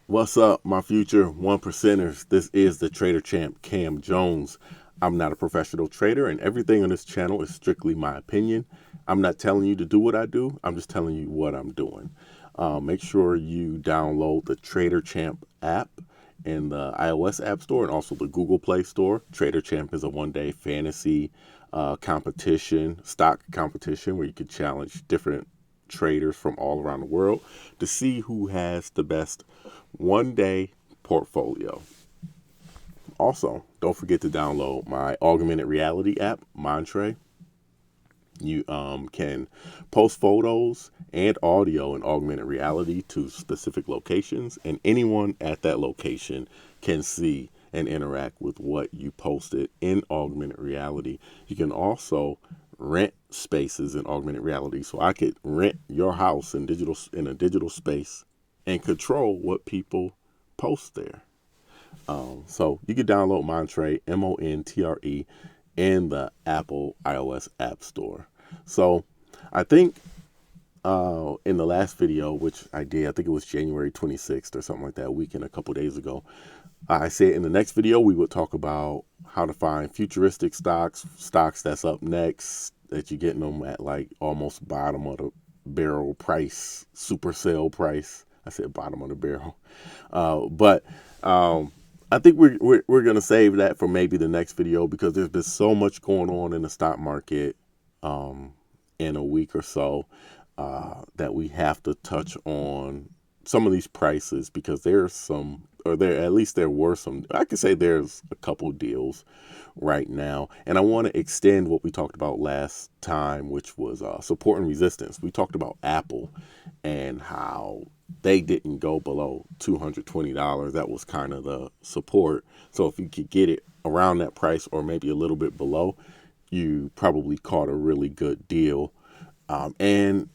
What's up, my future one percenters? This is the Trader Champ Cam Jones. I'm not a professional trader, and everything on this channel is strictly my opinion. I'm not telling you to do what I do, I'm just telling you what I'm doing. Make sure you download the Trader Champ app in the iOS App Store and also the Google Play Store. Trader Champ is a one-day fantasy competition, stock competition, where you can challenge different traders from all around the world to see who has the best one day portfolio. Also, don't forget to download my augmented reality app, Montre. You can post photos and audio in augmented reality to specific locations, and anyone at that location can see and interact with what you posted in augmented reality. You can also rent spaces in augmented reality. So I could rent your house in a digital space and control what people post there. So you can download Montre, Montre, in the Apple iOS App Store. So I think in the last video, which I did, I think it was January 26th or something like that, weekend a couple days ago, I said in the next video we would talk about how to find futuristic stocks that's up next, that you're getting them at like almost bottom of the barrel price, super sale price. I said bottom of the barrel, but I think we're gonna save that for maybe the next video because there's been so much going on in the stock market in a week or so that we have to touch on some of these prices because there's some, or there at least there were some. I could say there's a couple deals right now, and I want to extend what we talked about last time, which was support and resistance. We talked about Apple and how they didn't go below $220. That was kind of the support. So if you could get it around that price or maybe a little bit below, you probably caught a really good deal. And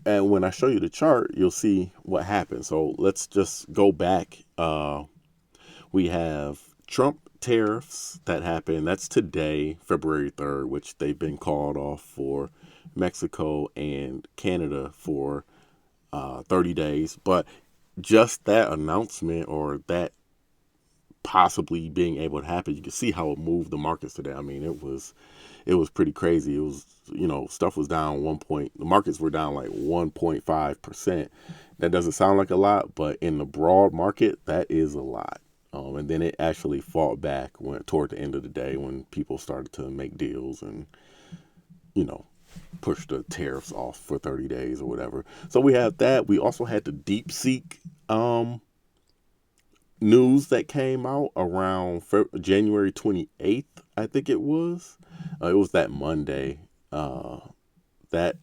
when I show you the chart, you'll see what happened. So let's just go back. We have Trump tariffs that happened. That's today, February 3rd, which they've been called off for Mexico and Canada for 30 days. But just that announcement, or that possibly being able to happen, you can see how it moved the markets today. I mean, it was pretty crazy. It was, stuff was down the markets were down like 1.5%. That doesn't sound like a lot, but in the broad market, that is a lot. And then it actually fought back toward the end of the day when people started to make deals and, you know, push the tariffs off for 30 days or whatever. So we have that. We also had the DeepSeek news that came out around January 28th, I think it was. It was that Monday that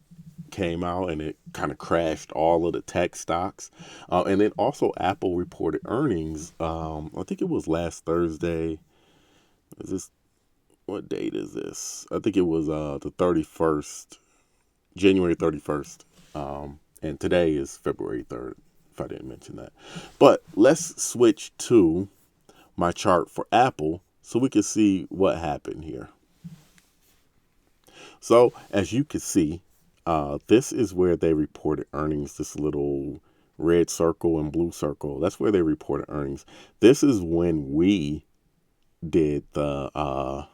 came out, and it kind of crashed all of the tech stocks. And then also Apple reported earnings. I think it was last Thursday. Is this, what date is this? I think it was the 31st, January 31st. And today is February 3rd, if I didn't mention that. But let's switch to my chart for Apple so we can see what happened here. So as you can see, this is where they reported earnings. This little red circle and blue circle, that's where they reported earnings. This is when we did the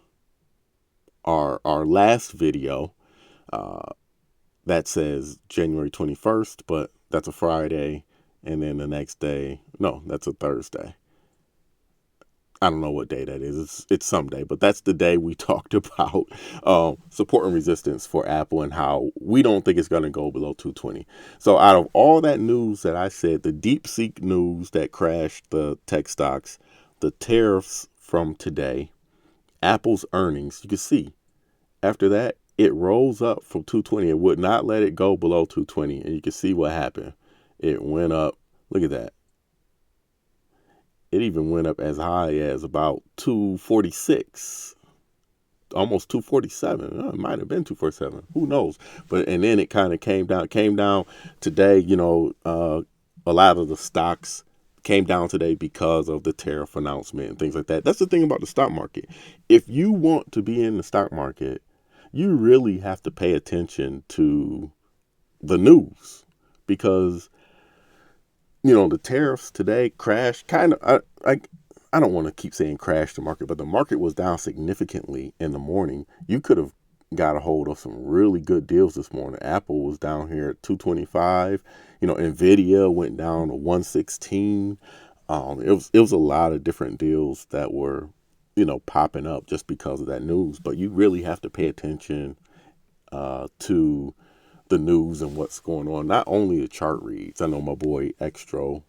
our last video that says January 21st, but that's a Friday, and then the next day, no, that's a Thursday. I don't know what day that is. It's some day, but that's the day we talked about support and resistance for Apple and how we don't think it's going to go below 220. So out of all that news that I said, the DeepSeek news that crashed the tech stocks, the tariffs from today, Apple's earnings, you can see after that, it rose up from 220. It would not let it go below 220. And you can see what happened. It went up. Look at that. It even went up as high as about 246, almost 247. It might have been 247. Who knows? But and then it kind of came down today. A lot of the stocks came down today because of the tariff announcement and things like that. That's the thing about the stock market. If you want to be in the stock market, you really have to pay attention to the news, because the tariffs today crashed kind of. I don't want to keep saying crash the market, but the market was down significantly in the morning. You could have got a hold of some really good deals this morning. Apple was down here at 225. Nvidia went down to 116. It was a lot of different deals that were, popping up just because of that news. But you really have to pay attention to the news and what's going on. Not only the chart reads. I know my boy Extro.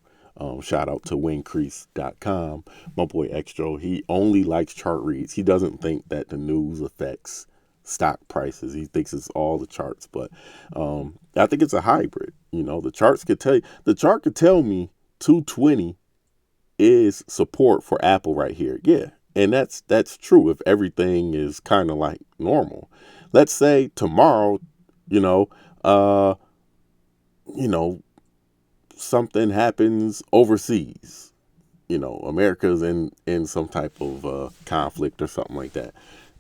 Shout out to wincrease.com. My boy Extro, he only likes chart reads. He doesn't think that the news affects stock prices. He thinks it's all the charts, but I think it's a hybrid. The charts could tell you. The chart could tell me 220 is support for Apple right here. Yeah, and that's true if everything is kind of like normal. Let's say tomorrow, you know, uh, you know, something happens overseas. America's in some type of conflict or something like that.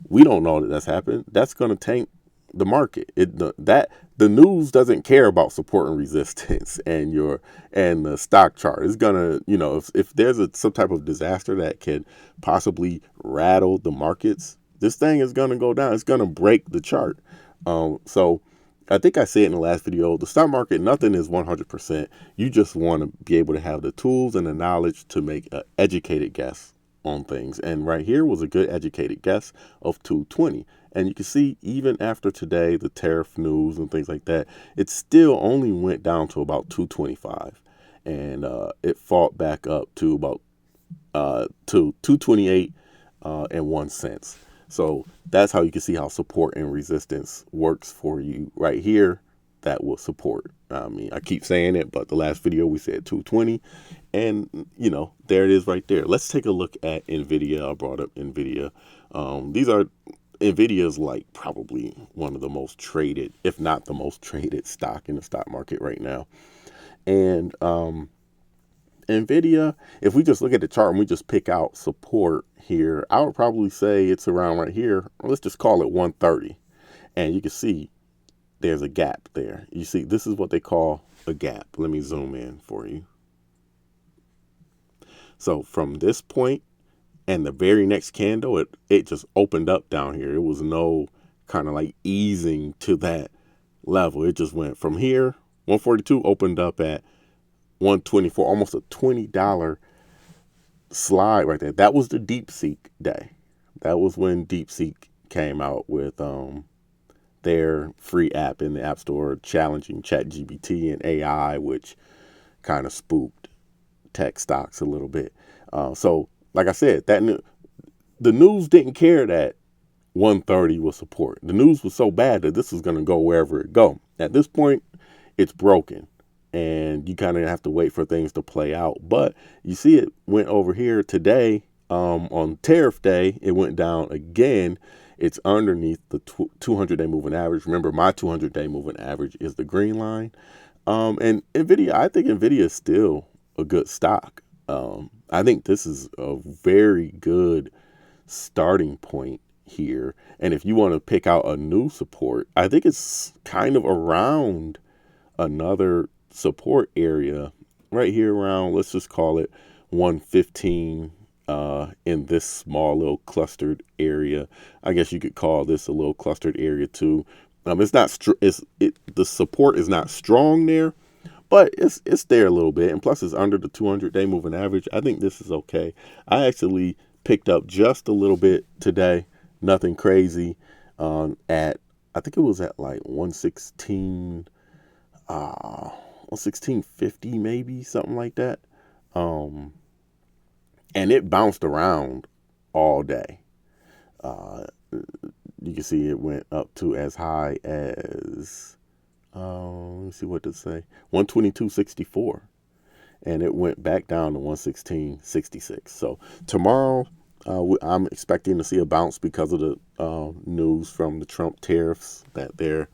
We don't know that that's happened. That's going to tank the market. The news doesn't care about support and resistance and the stock chart. It's gonna, if there's some type of disaster that can possibly rattle the markets, this thing is gonna go down. It's gonna break the chart. So I think I said in the last video, the stock market, nothing is 100%. You just want to be able to have the tools and the knowledge to make an educated guess on things. And right here was a good educated guess of 220. And you can see even after today, the tariff news and things like that, it still only went down to about 225. And it fought back up to about to 228 and 1 cent. So that's how you can see how support and resistance works for you right here. That will support. I mean, I keep saying it, but the last video we said 220, and there it is right there. Let's take a look at Nvidia. I brought up Nvidia. Nvidia is like probably one of the most traded, if not the most traded stock in the stock market right now. And Nvidia, if we just look at the chart and we just pick out support here, I would probably say it's around right here. Let's just call it 130. And you can see there's a gap there. You see, this is what they call a gap. Let me zoom in for you. So from this point and the very next candle, it just opened up down here. It was no kind of like easing to that level. It just went from here, 142, opened up at 124, almost a $20 slide right there. That was the DeepSeek day. That was when DeepSeek came out with their free app in the App Store challenging ChatGPT and AI, which kind of spooked tech stocks a little bit. So, like I said, the news didn't care that 130 was support. The news was so bad that this was going to go wherever it go. At this point, it's broken. And you kind of have to wait for things to play out. But you see it went over here today on tariff day. It went down again. It's underneath the 200-day moving average. Remember, my 200-day moving average is the green line. And Nvidia, I think Nvidia is still a good stock. I think this is a very good starting point here. And if you want to pick out a new support, I think it's kind of around another support area right here around, let's just call it 115 in this small little clustered area. I guess you could call this a little clustered area too. It's not the support is not strong there, but it's there a little bit, and plus it's under the 200-day moving average. I think this is okay. I actually picked up just a little bit today, nothing crazy. At I think it was at like 116. 1650 maybe, something like that. And it bounced around all day. You can see it went up to as high as let me see what to say, 122.64, and it went back down to 116.66. So tomorrow I'm expecting to see a bounce because of the news from the Trump tariffs that they're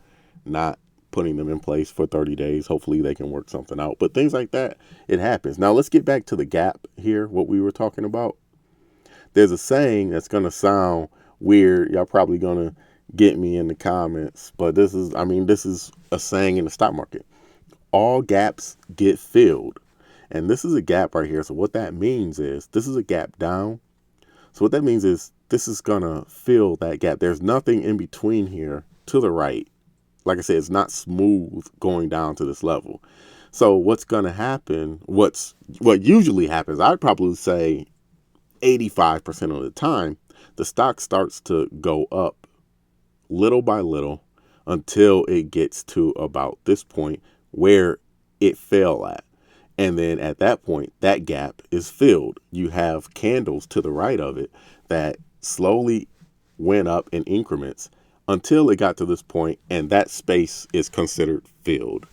not putting them in place for 30 days. Hopefully they can work something out. But things like that, it happens. Now let's get back to the gap here, what we were talking about. There's a saying that's going to sound weird. Y'all probably going to get me in the comments. But this is a saying in the stock market. All gaps get filled. And this is a gap right here. So what that means is this is a gap down. So what that means is this is going to fill that gap. There's nothing in between here to the right. Like I said, it's not smooth going down to this level. So what's going to happen, what usually happens, I'd probably say 85% of the time, the stock starts to go up little by little until it gets to about this point where it fell at. And then at that point, that gap is filled. You have candles to the right of it that slowly went up in increments until it got to this point, and that space is considered filled.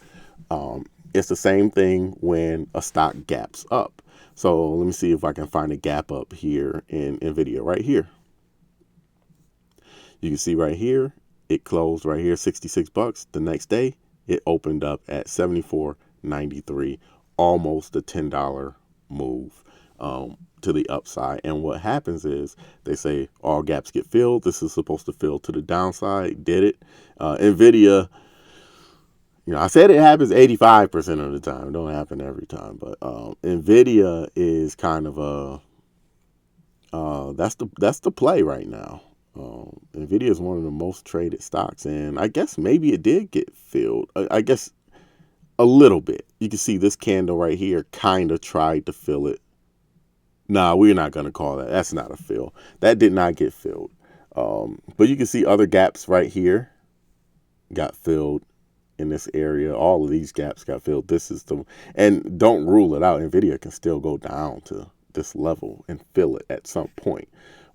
It's the same thing when a stock gaps up. So let me see if I can find a gap up here in Nvidia right here. You can see right here, it closed right here, 66 bucks. The next day, it opened up at 74.93, almost a $10 move to the upside. And what happens is they say all gaps get filled. This is supposed to fill to the downside. Did it? Nvidia, I said it happens 85% of the time. It don't happen every time. But Nvidia is kind of that's the play right now. Nvidia is one of the most traded stocks, and I guess maybe it did get filled. I guess a little bit. You can see this candle right here kind of tried to fill it. Nah, we're not going to call that. That's not a fill. That did not get filled. But you can see other gaps right here got filled in this area. All of these gaps got filled. This is and don't rule it out. Nvidia can still go down to this level and fill it at some point.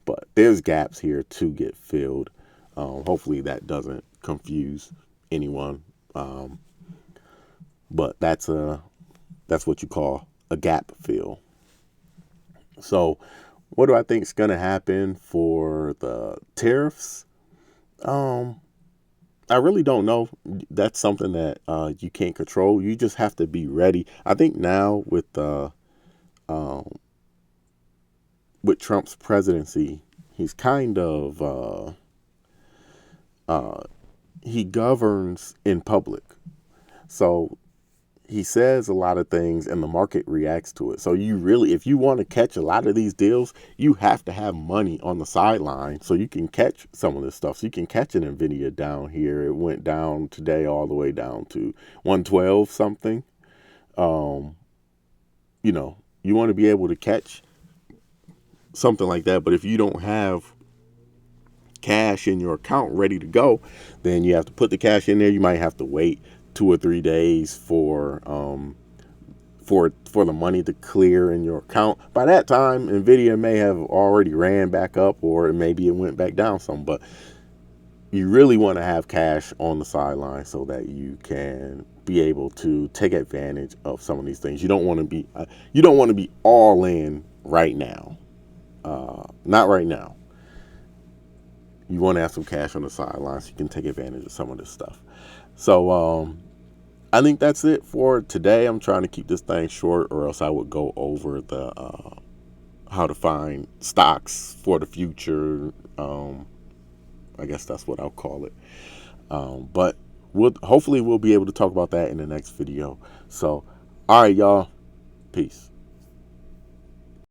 But there's gaps here to get filled. Hopefully that doesn't confuse anyone. But that's what you call a gap fill. So what do I think is going to happen for the tariffs? I really don't know. That's something that you can't control. You just have to be ready. I think now with Trump's presidency, he's kind of he governs in public. So he says a lot of things and the market reacts to it. So if you want to catch a lot of these deals, you have to have money on the sideline so you can catch some of this stuff. So you can catch an Nvidia down here. It went down today all the way down to 112 something. You want to be able to catch something like that. But if you don't have cash in your account ready to go, then you have to put the cash in there. You might have to wait 2 or 3 days for the money to clear in your account. By that time, Nvidia may have already ran back up, or maybe it went back down some. But you really want to have cash on the sideline so that you can be able to take advantage of some of these things. You don't want to be all in right now. Not right now. You want to have some cash on the sidelines so you can take advantage of some of this stuff. So I think that's it for today. I'm trying to keep this thing short, or else I would go over the how to find stocks for the future. I guess that's what I'll call it. But hopefully we'll be able to talk about that in the next video. So, all right, y'all. Peace.